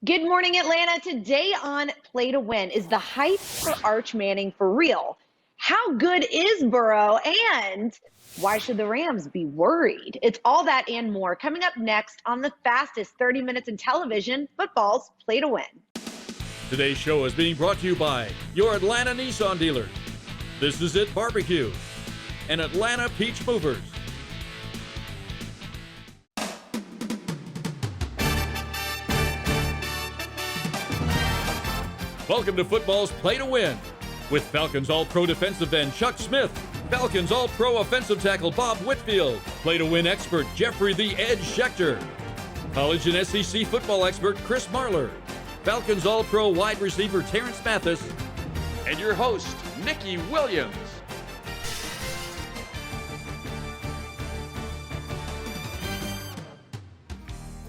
Good morning, Atlanta. Today on Play to Win, is the hype for Arch Manning for real? How good is Burrow? And why should the Rams be worried? It's all that and more coming up next on the fastest 30 minutes in television, football's Play to Win. Today's show is being brought to you by your Atlanta Nissan dealers. This is It Barbecue and Atlanta Peach Movers. Welcome to football's Play to Win with Falcons All-Pro defensive end Chuck Smith, Falcons All-Pro offensive tackle Bob Whitfield, Play to Win expert Jeffrey the Edge Schechter, college and SEC football expert Chris Marler, Falcons All-Pro wide receiver Terrence Mathis, and your host, Nikki Williams.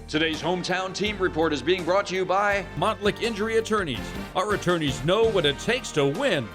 Today's hometown team report is being brought to you by Montlick Injury Attorneys. Our attorneys know what it takes to win.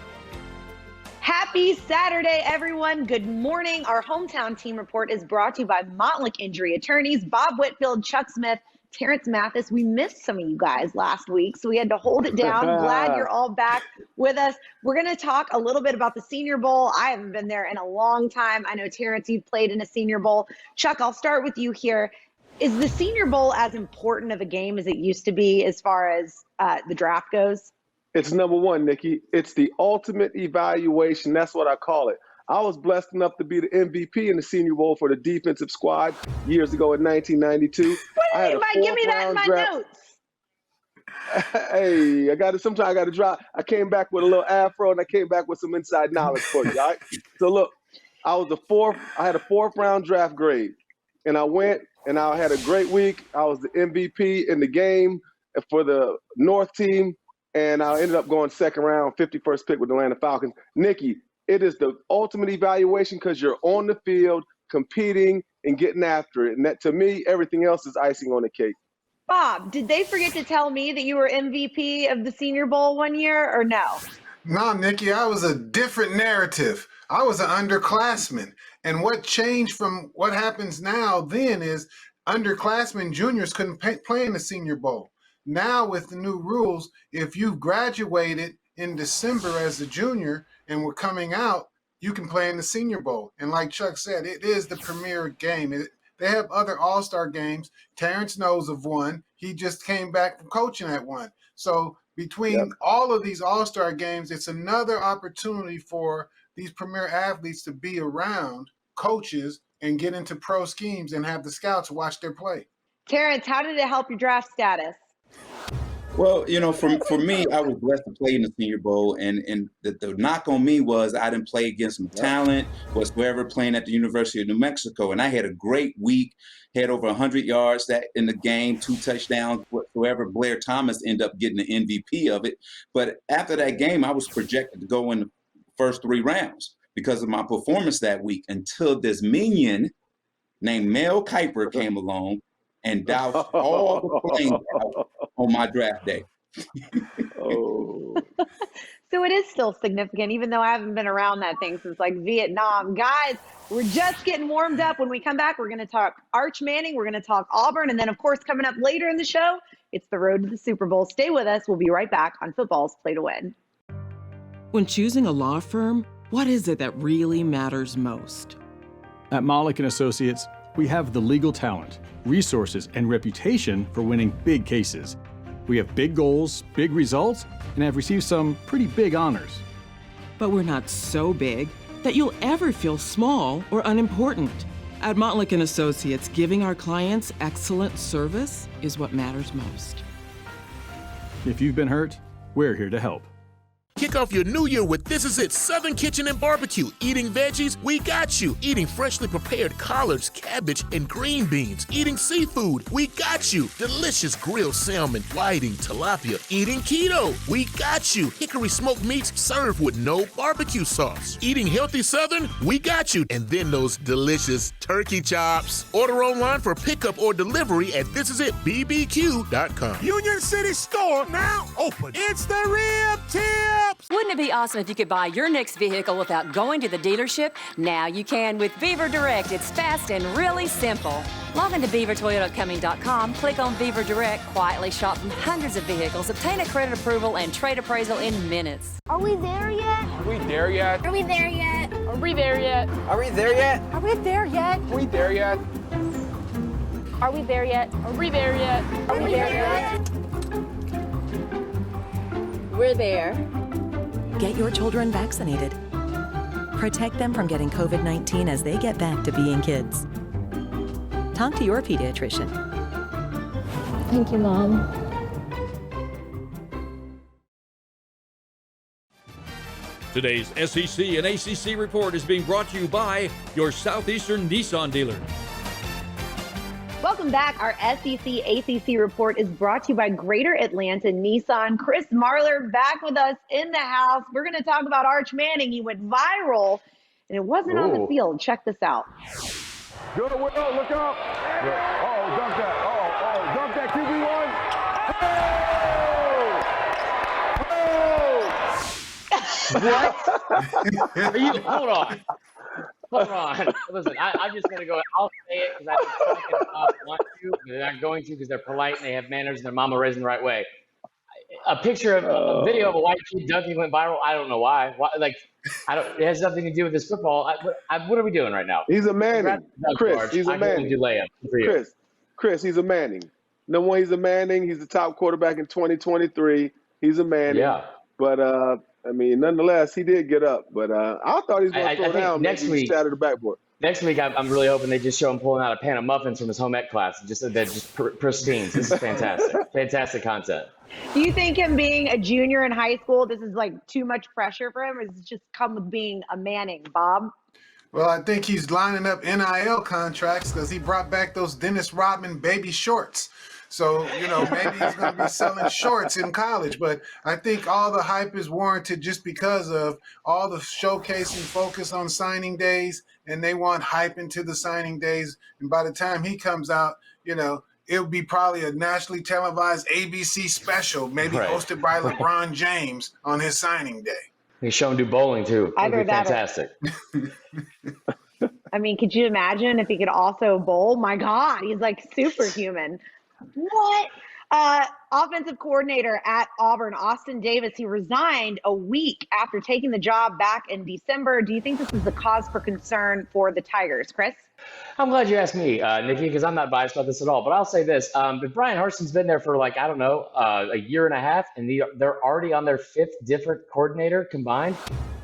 Happy Saturday, everyone. Good morning. Our hometown team report is brought to you by Montlick Injury Attorneys, Bob Whitfield, Chuck Smith, Terrence Mathis. We missed some of you guys last week, so we had to hold it down. Glad you're all back with us. We're going to talk a little bit about the Senior Bowl. I haven't been there in a long time. I know, Terrence, you've played in a Senior Bowl. Chuck, I'll start with you here. Is the Senior Bowl as important of a game as it used to be as far as the draft goes? It's number one, Nikki. It's the ultimate evaluation. That's what I call it. I was blessed enough to be the MVP in the Senior Bowl for the defensive squad years ago in 1992. Give me that in my notes. Hey, sometimes I got to drop. I came back with a little afro and I came back with some inside knowledge for you, all right? So look, I had a fourth round draft grade, and I went and I had a great week. I was the MVP in the game for the North team, and I ended up going second round, 51st pick with the Atlanta Falcons. Nikki, it is the ultimate evaluation because you're on the field competing and getting after it. And that, to me, everything else is icing on the cake. Bob, did they forget to tell me that you were MVP of the Senior Bowl one year or no? No, Nikki, I was a different narrative. I was an underclassman. And what changed from what happens now then is underclassmen, juniors couldn't play in the Senior Bowl. Now with the new rules, if you've graduated in December as a junior and were coming out, you can play in the Senior Bowl. And like Chuck said, it is the premier game. They have other all-star games. Terrence knows of one. He just came back from coaching at one. So between all of these all-star games, it's another opportunity for these premier athletes to be around coaches and get into pro schemes and have the scouts watch their play. Terrence, how did it help your draft status? Well, for me, I was blessed to play in the Senior Bowl, and the knock on me was I didn't play against some talent whatsoever playing at the University of New Mexico, and I had a great week, had over 100 yards that in the game, 2 touchdowns whatsoever. Blair Thomas ended up getting the MVP of it, but after that game, I was projected to go in the first 3 rounds because of my performance that week until this minion named Mel Kiper came along and doused all the playing on my draft day. So it is still significant, even though I haven't been around that thing since like Vietnam. Guys, we're just getting warmed up. When we come back, we're going to talk Arch Manning. We're going to talk Auburn. And then, of course, coming up later in the show, it's the road to the Super Bowl. Stay with us. We'll be right back on Football's Play to Win. When choosing a law firm, what is it that really matters most? At Montlick & Associates, we have the legal talent, resources, and reputation for winning big cases. We have big goals, big results, and have received some pretty big honors. But we're not so big that you'll ever feel small or unimportant. At Montlick & Associates, giving our clients excellent service is what matters most. If you've been hurt, we're here to help. Kick off your new year with This Is It Southern Kitchen and Barbecue. Eating veggies? We got you. Eating freshly prepared collards, cabbage, and green beans. Eating seafood? We got you. Delicious grilled salmon, whiting, tilapia. Eating keto? We got you. Hickory smoked meats served with no barbecue sauce. Eating healthy Southern? We got you. And then those delicious turkey chops. Order online for pickup or delivery at thisisitbbq.com. Union City Store now open. It's the Rib Tip. shops. Wouldn't it be awesome if you could buy your next vehicle without going to the dealership? Now you can with Beaver Direct. It's fast and really simple. Log into beavertoyotaupcoming.com, click on Beaver Direct, quietly shop from hundreds of vehicles, obtain a credit approval and trade appraisal in minutes. Are we there yet? Are we there yet? Are we there yet? Are we there yet? Are we there yet? Are we there yet? Are we there yet? Are we there yet? Are we there yet? Are we there yet? We're there. Get your children vaccinated. Protect them from getting COVID-19 as they get back to being kids. Talk to your pediatrician. Thank you, Mom. Today's SEC and ACC report is being brought to you by your Southeastern Nissan dealer. Welcome back. Our SEC ACC report is brought to you by Greater Atlanta Nissan. Chris Marler back with us in the house. We're going to talk about Arch Manning. He went viral, and it wasn't on the field. Check this out. Go to Will, look up. Oh, dunk that. Oh, dunk that QB1. What? Are you? Hold on. Hold on. Listen, I'm just going to go. I'll say it because I think want to, but they're not going to because they're polite and they have manners and their mama raised them the right way. A picture of a video of a white kid dunking went viral. I don't know why. Like, it has nothing to do with this football. What are we doing right now? He's a Manning. Chris, he's a Manning. Do layup for you. Chris, he's a Manning. Number one, he's a Manning. He's the top quarterback in 2023. He's a Manning. Yeah. But, I mean, nonetheless, he did get up. But I thought he was going to throw down. Next week, shatter the backboard. Next week, I'm really hoping they just show him pulling out a pan of muffins from his home ec class. They're just pristine. This is fantastic. Fantastic content. Do you think him being a junior in high school, this is like too much pressure for him, or does it just come with being a Manning, Bob? Well, I think he's lining up NIL contracts because he brought back those Dennis Rodman baby shorts. So, maybe he's going to be selling shorts in college. But I think all the hype is warranted just because of all the showcase and focus on signing days, and they want hype into the signing days. And by the time he comes out, it'll be probably a nationally televised ABC special, maybe hosted by LeBron James on his signing day. They show him do bowling, too. That'd be fantastic. I mean, could you imagine if he could also bowl? My God, he's like superhuman. What? Offensive coordinator at Auburn, Austin Davis, he resigned a week after taking the job back in December. Do you think this is a cause for concern for the Tigers, Chris? I'm glad you asked me, Nikki, because I'm not biased about this at all. But I'll say this. But Brian Harson's been there for a year and a half, and they're already on their fifth different coordinator combined.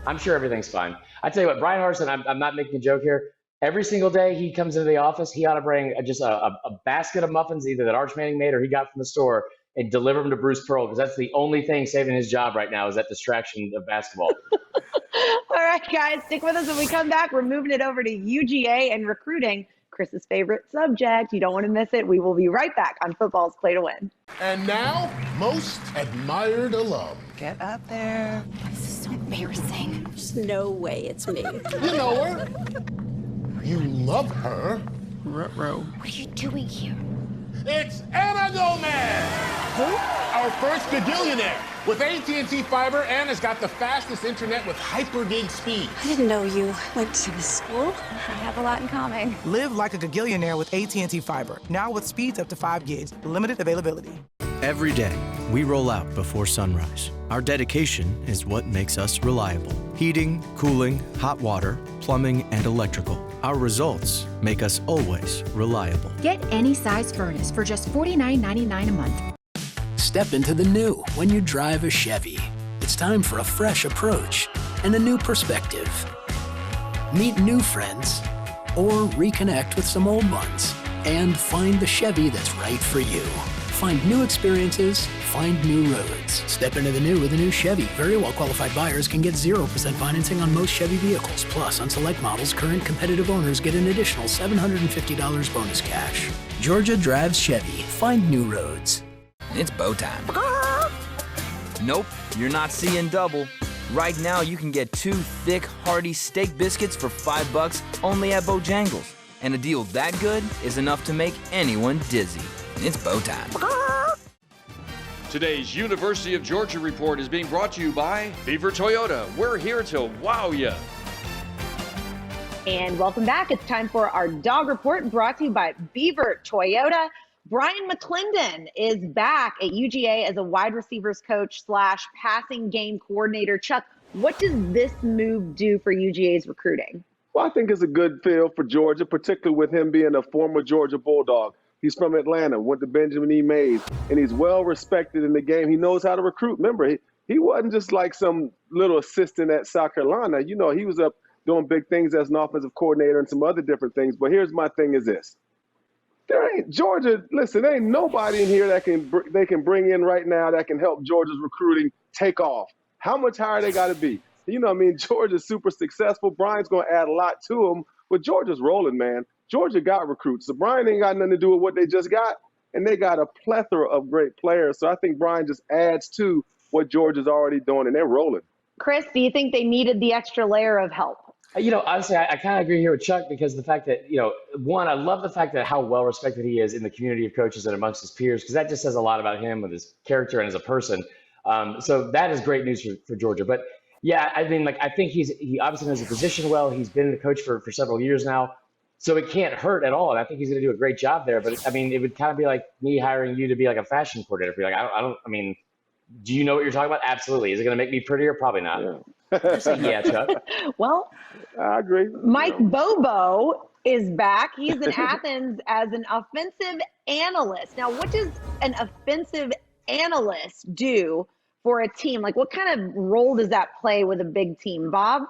I'm sure everything's fine. I tell you what, Brian Harsin, I'm not making a joke here. Every single day he comes into the office, he ought to bring just a basket of muffins, either that Arch Manning made or he got from the store, and deliver them to Bruce Pearl, because that's the only thing saving his job right now is that distraction of basketball. All right, guys, stick with us when we come back. We're moving it over to UGA and recruiting, Chris's favorite subject. You don't want to miss it. We will be right back on Football's Play to Win. And now, most admired alum. Get up there. This is so embarrassing. There's no way it's me. You know her. You love her. Ruh-roh. What are you doing here? It's Anna Gomez. Who? Our first gagillionaire. With AT&T Fiber, Anna's got the fastest internet with hyper-gig speed. I didn't know you went to this school. We have a lot in common. Live like a gagillionaire with AT&T Fiber. Now with speeds up to 5 gigs. Limited availability. Every day, we roll out before sunrise. Our dedication is what makes us reliable. Heating, cooling, hot water, plumbing, and electrical. Our results make us always reliable. Get any size furnace for just $49.99 a month. Step into the new when you drive a Chevy. It's time for a fresh approach and a new perspective. Meet new friends or reconnect with some old ones and find the Chevy that's right for you. Find new experiences, find new roads. Step into the new with a new Chevy. Very well qualified buyers can get 0% financing on most Chevy vehicles. Plus, on select models, current competitive owners get an additional $750 bonus cash. Georgia drives Chevy. Find new roads. It's bow time. Nope, you're not seeing double. Right now, you can get 2 thick, hearty steak biscuits for $5 only at Bojangles. And a deal that good is enough to make anyone dizzy. It's bow time. Today's University of Georgia report is being brought to you by Beaver Toyota. We're here to wow you. And welcome back. It's time for our dog report brought to you by Beaver Toyota. Brian McClendon is back at UGA as a wide receivers coach / passing game coordinator. Chuck, what does this move do for UGA's recruiting? Well, I think it's a good feel for Georgia, particularly with him being a former Georgia Bulldog. He's from Atlanta, went to Benjamin E. Mays, and he's well respected in the game. He knows how to recruit. Remember, he wasn't just like some little assistant at South Carolina. You know, he was up doing big things as an offensive coordinator and some other different things. But here's my thing is this. There ain't nobody in here that they can bring in right now that can help Georgia's recruiting take off. How much higher they got to be? You know what I mean? Georgia's super successful. Brian's going to add a lot to them, but Georgia's rolling, man. Georgia got recruits. So Brian ain't got nothing to do with what they just got, and they got a plethora of great players. So I think Brian just adds to what Georgia's already doing, and they're rolling. Chris, do you think they needed the extra layer of help? You know, honestly, I kind of agree here with Chuck because the fact that, you know, one, I love the fact that how well respected he is in the community of coaches and amongst his peers, because that just says a lot about him with his character and as a person. So that is great news for Georgia. But yeah, I mean, like, I think he obviously knows the position well. He's been the coach for several years now. So it can't hurt at all. And I think he's going to do a great job there. But I mean, it would kind of be like me hiring you to be like a fashion coordinator. Like, I mean, do you know what you're talking about? Absolutely. Is it going to make me prettier? Probably not. Yeah, Chuck. Well, I agree. Mike Bobo is back. He's in Athens as an offensive analyst. Now, what does an offensive analyst do for a team? Like, what kind of role does that play with a big team, Bob?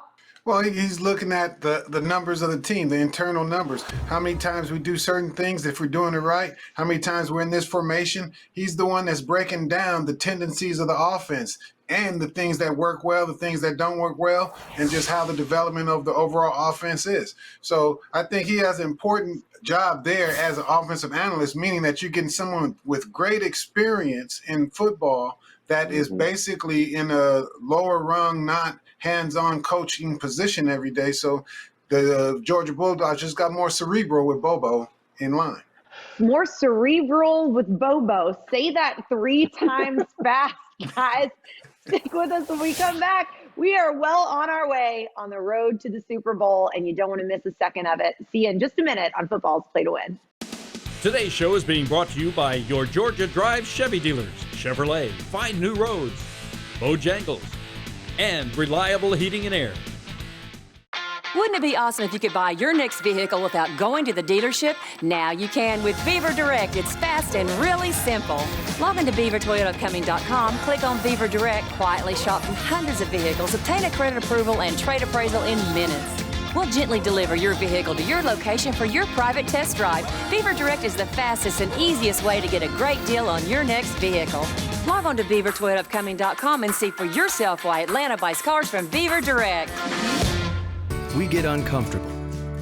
Well, he's looking at the numbers of the team, the internal numbers. How many times we do certain things if we're doing it right? How many times we're in this formation? He's the one that's breaking down the tendencies of the offense and the things that work well, the things that don't work well, and just how the development of the overall offense is. So I think he has an important job there as an offensive analyst, meaning that you're getting someone with great experience in football that is basically in a lower rung, not hands-on coaching position every day. So the Georgia Bulldogs just got more cerebral with Bobo in line. More cerebral with Bobo. Say that 3 times fast, guys. Stick with us when we come back. We are well on our way on the road to the Super Bowl, and you don't want to miss a second of it. See you in just a minute on Football's Play to Win. Today's show is being brought to you by your Georgia Drive Chevy dealers, Chevrolet, Find New Roads, Bojangles, and Reliable Heating and Air. Wouldn't it be awesome if you could buy your next vehicle without going to the dealership? Now you can with Beaver Direct. It's fast and really simple. Log into BeaverToyotaComing.com, click on Beaver Direct, quietly shop through hundreds of vehicles, obtain a credit approval and trade appraisal in minutes. We'll gently deliver your vehicle to your location for your private test drive. Beaver Direct is the fastest and easiest way to get a great deal on your next vehicle. Log on to BeaverToyotaComing.com and see for yourself why Atlanta buys cars from Beaver Direct. We get uncomfortable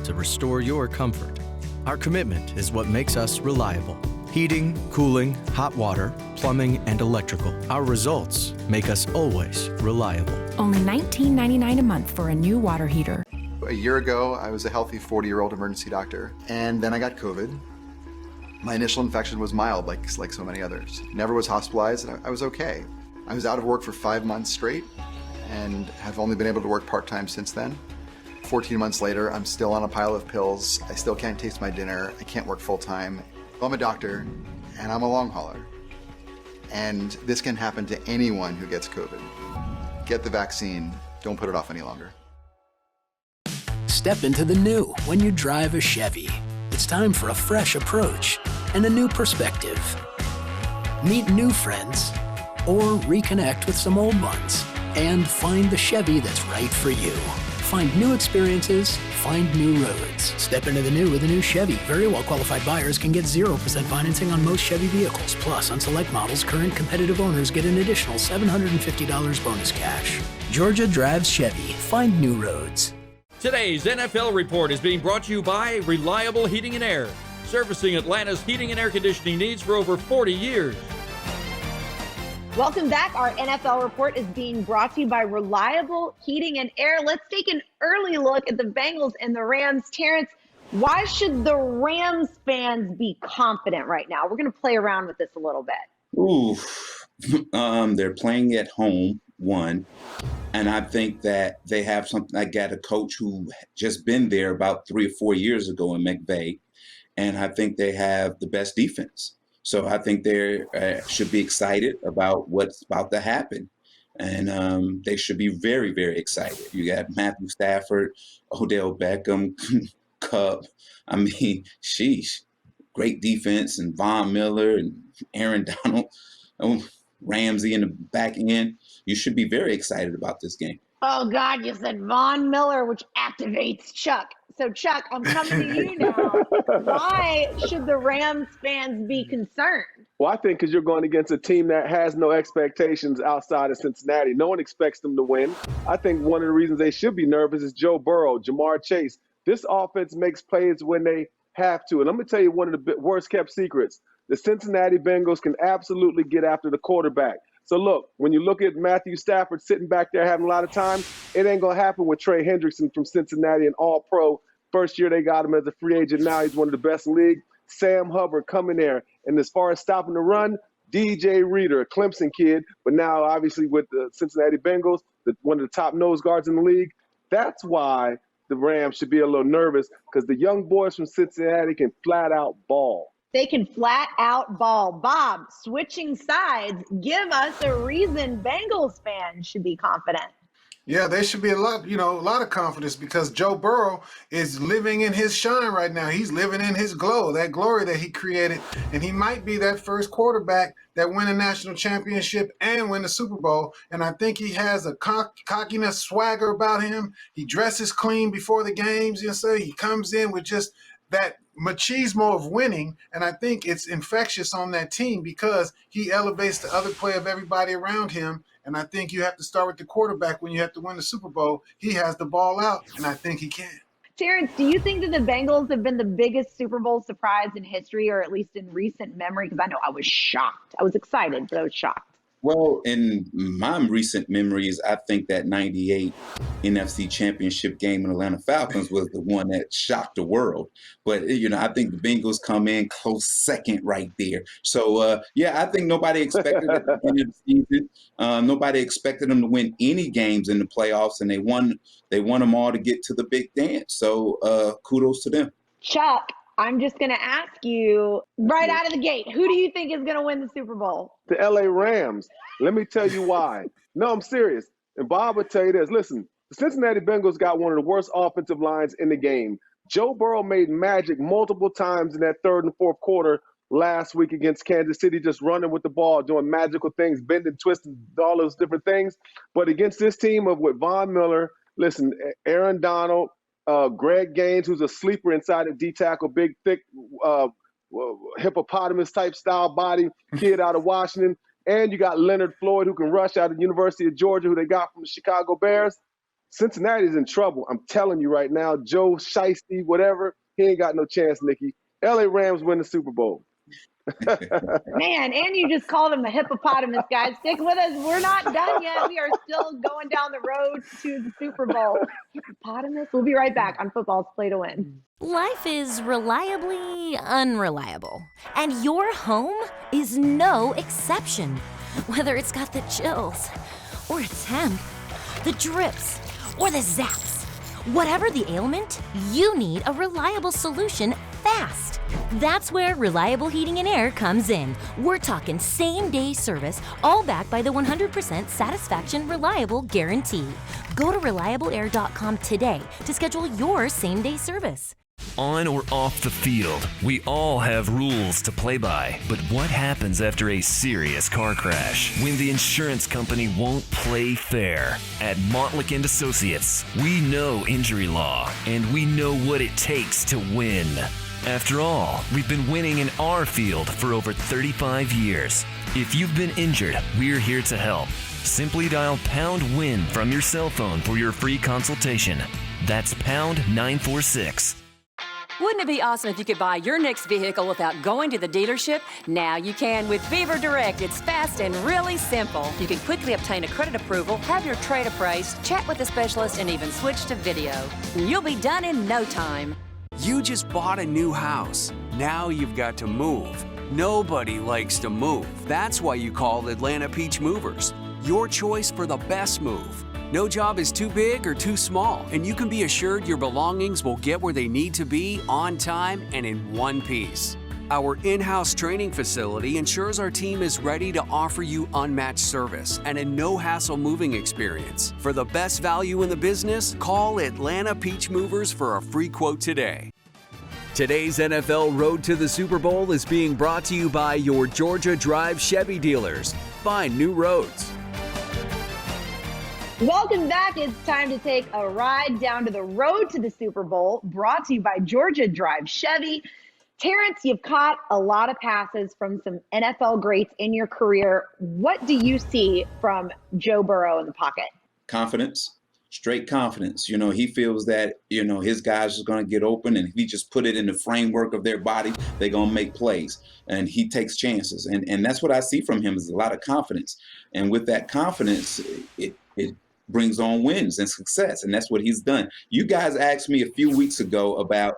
to restore your comfort. Our commitment is what makes us reliable. Heating, cooling, hot water, plumbing, and electrical. Our results make us always reliable. Only $19.99 a month for a new water heater. A year ago, I was a healthy 40-year-old emergency doctor, and then I got COVID. My initial infection was mild, like so many others. Never was hospitalized, and I was okay. I was out of work for 5 months straight, and have only been able to work part-time since then. 14 months later, I'm still on a pile of pills. I still can't taste my dinner. I can't work full-time. I'm a doctor, and I'm a long hauler. And this can happen to anyone who gets COVID. Get the vaccine. Don't put it off any longer. Step into the new when you drive a Chevy. It's time for a fresh approach and a new perspective. Meet new friends or reconnect with some old ones and find the Chevy that's right for you. Find new experiences, find new roads. Step into the new with a new Chevy. Very well qualified buyers can get 0% financing on most Chevy vehicles. Plus, on select models, current competitive owners get an additional $750 bonus cash. Georgia drives Chevy. Find new roads. Today's NFL report is being brought to you by Reliable Heating and Air, servicing Atlanta's heating and air conditioning needs for over 40 years. Welcome back. Our NFL report is being brought to you by Reliable Heating and Air. Let's take an early look at the Bengals and the Rams. Terrence, why should the Rams fans be confident right now? We're going to play around with this a little bit. Ooh, They're playing at home, one. And I think that they have something. I got a coach who just been there about 3 or 4 years ago in McVay. And I think they have the best defense. So I think they should be excited about what's about to happen. And they should be very, very excited. You got Matthew Stafford, Odell Beckham, Cup. I mean, sheesh. Great defense, and Von Miller and Aaron Donald, Ramsey in the back end. You should be very excited about this game. Oh, God, you said Von Miller, which activates Chuck. So, Chuck, I'm coming to you now. Why should the Rams fans be concerned? Well, I think because you're going against a team that has no expectations outside of Cincinnati. No one expects them to win. I think one of the reasons they should be nervous is Joe Burrow, Jamar Chase. This offense makes plays when they have to. And let me tell you one of the worst kept secrets. The Cincinnati Bengals can absolutely get after the quarterback. So look, when you look at Matthew Stafford sitting back there having a lot of time, it ain't going to happen with Trey Hendrickson from Cincinnati, an all-pro. First year they got him as a free agent. Now he's one of the best in the league. Sam Hubbard coming there. And as far as stopping the run, DJ Reader, a Clemson kid, but now obviously with the Cincinnati Bengals, one of the top nose guards in the league. That's why the Rams should be a little nervous, because the young boys from Cincinnati can flat out ball. They can flat out ball. Bob, switching sides, give us a reason Bengals fans should be confident. Yeah, there should be a lot of confidence, because Joe Burrow is living in his shine right now. He's living in his glow, that glory that he created. And he might be that first quarterback that win a national championship and win the Super Bowl. And I think he has a cockiness, swagger about him. He dresses clean before the games. He comes in with just that machismo of winning, and I think it's infectious on that team because he elevates the other play of everybody around him. And I think you have to start with the quarterback when you have to win the Super Bowl. He has the ball out, and I think he can. Terrence, do you think that the Bengals have been the biggest Super Bowl surprise in history, or at least in recent memory? Because I know I was shocked. I was excited, but I was shocked. Well, in my recent memories, I think that 98 NFC Championship game in Atlanta Falcons was the one that shocked the world. But, I think the Bengals come in close second right there. So, I think nobody expected at the beginning of the season. Nobody expected them to win any games in the playoffs, and they won them all to get to the big dance. So, kudos to them. Chuck, I'm just going to ask you right out of the gate, who do you think is going to win the Super Bowl? The LA Rams. Let me tell you why. No, I'm serious. And Bob will tell you this. Listen, the Cincinnati Bengals got one of the worst offensive lines in the game. Joe Burrow made magic multiple times in that third and fourth quarter last week against Kansas City, just running with the ball, doing magical things, bending, twisting, all those different things. But against this team with Von Miller, listen, Aaron Donald, Greg Gaines, who's a sleeper inside a D-tackle, big, thick, hippopotamus-type style body, kid out of Washington. And you got Leonard Floyd, who can rush out of the University of Georgia, who they got from the Chicago Bears. Cincinnati's in trouble. I'm telling you right now, Joe Shiesty, whatever, he ain't got no chance, Nikki. LA Rams win the Super Bowl. Man, and you just called him a hippopotamus, guys. Stick with us. We're not done yet. We are still going down the road to the Super Bowl. Hippopotamus? We'll be right back on Football's Play to Win. Life is reliably unreliable, and your home is no exception. Whether it's got the chills, or it's hemp, the drips, or the zaps. Whatever the ailment, you need a reliable solution fast. That's where Reliable Heating and Air comes in. We're talking same-day service, all backed by the 100% satisfaction reliable guarantee. Go to reliableair.com today to schedule your same-day service. On or off the field, we all have rules to play by. But what happens after a serious car crash? When the insurance company won't play fair? At Montlick & Associates, we know injury law, and we know what it takes to win. After all, we've been winning in our field for over 35 years. If you've been injured, we're here to help. Simply dial #WIN from your cell phone for your free consultation. That's #946. Wouldn't it be awesome if you could buy your next vehicle without going to the dealership? Now you can with Beaver Direct. It's fast and really simple. You can quickly obtain a credit approval, have your trade appraised, chat with a specialist, and even switch to video. You'll be done in no time. You just bought a new house. Now you've got to move. Nobody likes to move. That's why you call Atlanta Peach Movers. Your choice for the best move. No job is too big or too small, and you can be assured your belongings will get where they need to be on time and in one piece. Our in-house training facility ensures our team is ready to offer you unmatched service and a no-hassle moving experience. For the best value in the business, call Atlanta Peach Movers for a free quote today. Today's NFL Road to the Super Bowl is being brought to you by your Georgia Drive Chevy dealers. Find new roads. Welcome back. It's time to take a ride down to the road to the Super Bowl, brought to you by Georgia Drive Chevy. Terrence, you've caught a lot of passes from some NFL greats in your career. What do you see from Joe Burrow in the pocket? Confidence, straight confidence. You know, he feels that, you know, his guys are going to get open, and if he just put it in the framework of their body, they're going to make plays. And he takes chances. And that's what I see from him, is a lot of confidence. And with that confidence, it brings on wins and success. And that's what he's done. You guys asked me a few weeks ago about,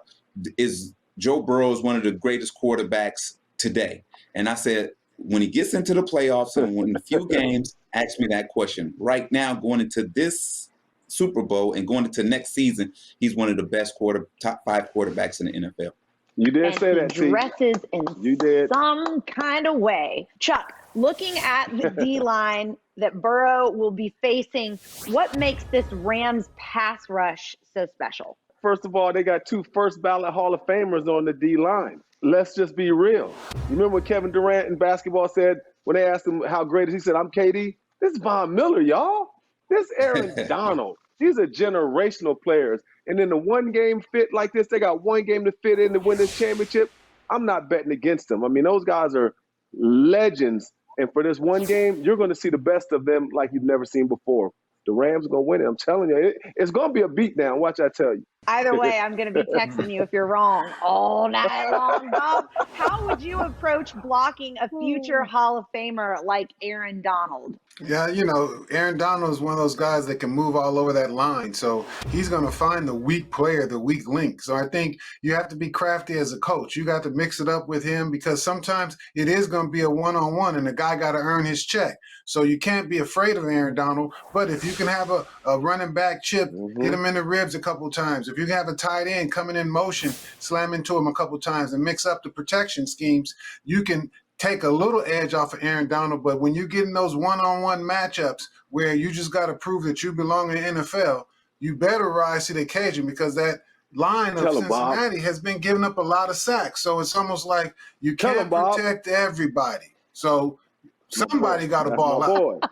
is Joe Burrow is one of the greatest quarterbacks today. And I said, when he gets into the playoffs and win a few games, ask me that question. Right now, going into this Super Bowl and going into next season, he's one of the best top 5 quarterbacks in the NFL. You did and say that, he dresses in you did. some kind of way. Chuck, looking at the D-line that Burrow will be facing, what makes this Rams pass rush so special? First of all, they got 2 first-ballot Hall of Famers on the D-line. Let's just be real. You remember what Kevin Durant in basketball said when they asked him how great is he? Said, I'm KD. This is Von Miller, y'all. This is Aaron Donald. These are generational players. And in the one-game fit like this, they got one game to fit in to win this championship. I'm not betting against them. I mean, those guys are legends. And for this one game, you're going to see the best of them like you've never seen before. The Rams are going to win it. I'm telling you, it's going to be a beatdown. Watch I tell you. Either way, I'm going to be texting you if you're wrong all night long, Bob. How would you approach blocking a future Hall of Famer like Aaron Donald? Yeah, you know, Aaron Donald is one of those guys that can move all over that line. So he's going to find the weak player, the weak link. So I think you have to be crafty as a coach. You got to mix it up with him, because sometimes it is going to be a one-on-one and the guy got to earn his check. So you can't be afraid of Aaron Donald. But if you can have a running back chip, hit him in the ribs a couple times. If you can have a tight end coming in motion, slam into him a couple times and mix up the protection schemes, you can take a little edge off of Aaron Donald. But when you get in those one-on-one matchups where you just got to prove that you belong in the NFL, you better rise to the occasion, because that line of Cincinnati has been giving up a lot of sacks. So it's almost like you can't protect everybody. So somebody got to ball out.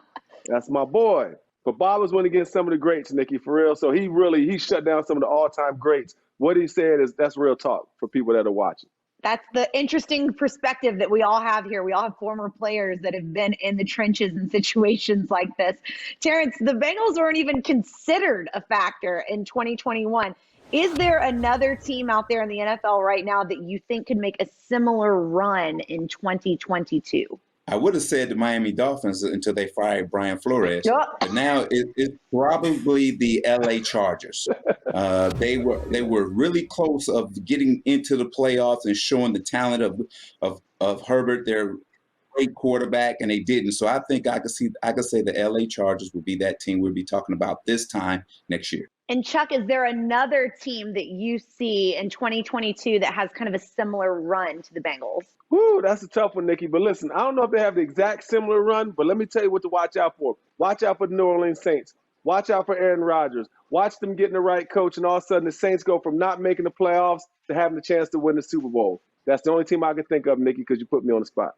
That's my boy. But Bob was went against some of the greats, Nikki, for real. So he shut down some of the all-time greats. What he said that's real talk for people that are watching. That's the interesting perspective that we all have here. We all have former players that have been in the trenches in situations like this. Terrence, the Bengals weren't even considered a factor in 2021. Is there another team out there in the NFL right now that you think could make a similar run in 2022? I would have said the Miami Dolphins until they fired Brian Flores. But now it's probably the LA Chargers. They were really close of getting into the playoffs and showing the talent of Herbert, their great quarterback, and they didn't. So I think I could say the LA Chargers would be that team we'll be talking about this time next year. And Chuck, is there another team that you see in 2022 that has kind of a similar run to the Bengals? Woo, that's a tough one, Nikki. But listen, I don't know if they have the exact similar run, but let me tell you what to watch out for. Watch out for the New Orleans Saints. Watch out for Aaron Rodgers. Watch them getting the right coach, and all of a sudden the Saints go from not making the playoffs to having the chance to win the Super Bowl. That's the only team I can think of, Nikki, because you put me on the spot.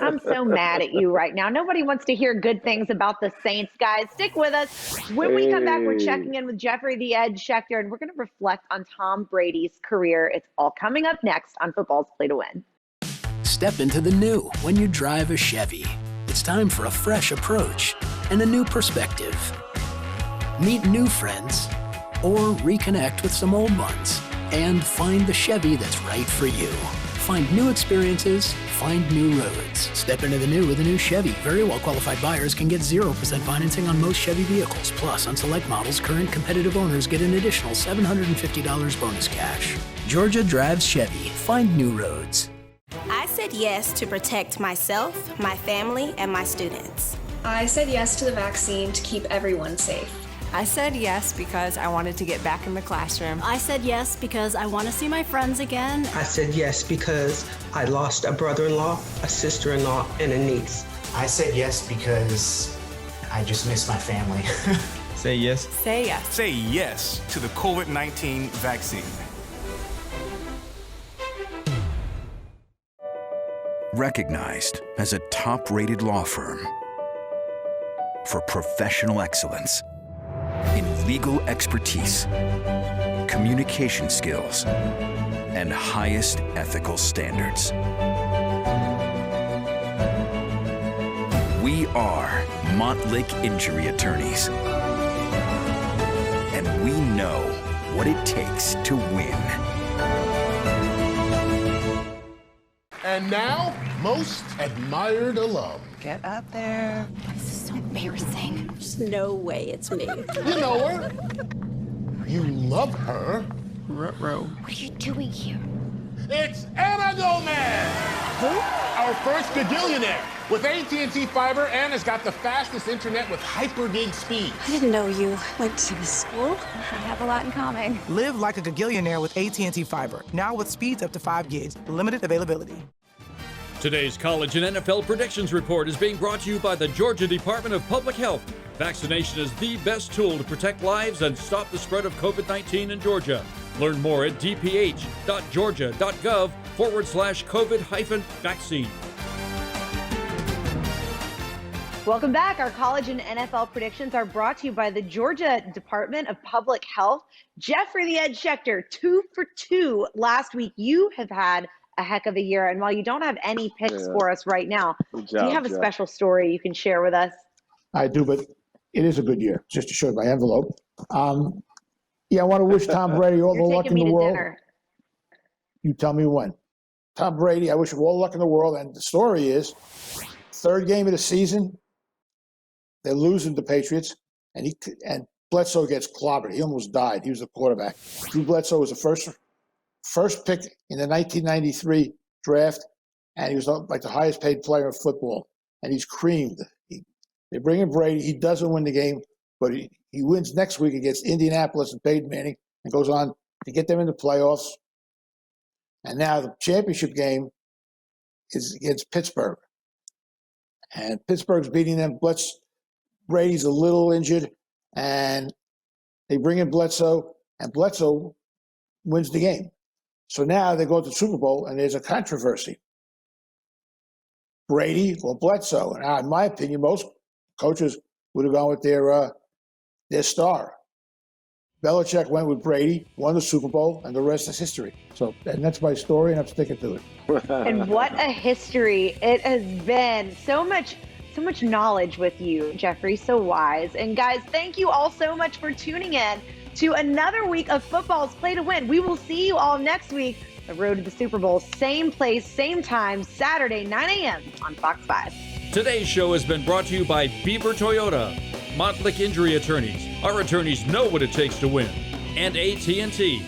I'm so mad at you right now. Nobody wants to hear good things about the Saints, guys. Stick with us. When we come back, we're checking in with Jeffrey the Edge Schechter, and we're going to reflect on Tom Brady's career. It's all coming up next on Football's Play to Win. Step into the new when you drive a Chevy. It's time for a fresh approach and a new perspective. Meet new friends or reconnect with some old ones and find the Chevy that's right for you. Find new experiences, find new roads. Step into the new with a new Chevy. Very well qualified buyers can get 0% financing on most Chevy vehicles. Plus, on select models, current competitive owners get an additional $750 bonus cash. Georgia drives Chevy. Find new roads. I said said yes to protect myself, my family, and my students. I said yes to the vaccine to keep everyone safe. I said yes because I wanted to get back in the classroom. I said yes because I want to see my friends again. I said yes because I lost a brother-in-law, a sister-in-law, and a niece. I said yes because I just miss my family. Say yes. Say yes. Say yes to the COVID-19 vaccine. Recognized as a top-rated law firm for professional excellence in legal expertise, communication skills, and highest ethical standards. We are Montlick Injury Attorneys, and we know what it takes to win. And now, most admired alum. Get up there. This is so embarrassing. There's no way it's me. You know her. You love her. What are you doing here? It's Anna Gomez! Who? Our first gagillionaire. With AT&T Fiber, Anna's got the fastest internet with hyper-gig speed. I didn't know you went to this school. We have a lot in common. Live like a gagillionaire with AT&T Fiber. Now with speeds up to 5 gigs. Limited availability. Today's college and NFL predictions report is being brought to you by the Georgia Department of Public Health. Vaccination is the best tool to protect lives and stop the spread of COVID-19 in Georgia. Learn more at dph.georgia.gov/COVID-vaccine. Welcome back. Our college and NFL predictions are brought to you by the Georgia Department of Public Health. Jeffrey the Ed Schechter, 2 for 2 last week. You have had a heck of a year. And while you don't have any picks for us right now, do you have a special story you can share with us? I do, but it is a good year, just to show you my envelope. Yeah, I want to wish Tom Brady all the luck in the world. Dinner. You tell me when. Tom Brady, I wish him all the luck in the world. And the story is, third game of the season, they're losing the Patriots, and Bledsoe gets clobbered. He almost died. He was the quarterback. Drew Bledsoe was the first pick in the 1993 draft, and he was like the highest paid player in football, and he's creamed. They bring in Brady. He doesn't win the game, but he wins next week against Indianapolis and Peyton Manning and goes on to get them into playoffs. And now the championship game is against Pittsburgh, and Pittsburgh's beating them. Brady's a little injured, and they bring in Bledsoe, and Bledsoe wins the game. So now they go to the Super Bowl, and there's a controversy. Brady or Bledsoe? And in my opinion, most coaches would have gone with their star. Belichick went with Brady, won the Super Bowl, and the rest is history. So, and that's my story, and I'm sticking to it. And what a history it has been. So much knowledge with you, Jeffrey, so wise. And guys, thank you all so much for tuning in to another week of Football's Play to Win. We will see you all next week, the road to the Super Bowl, same place, same time, Saturday, 9 a.m. on Fox 5. Today's show has been brought to you by Beaver Toyota, Montlick Injury Attorneys. Our attorneys know what it takes to win. And AT&T.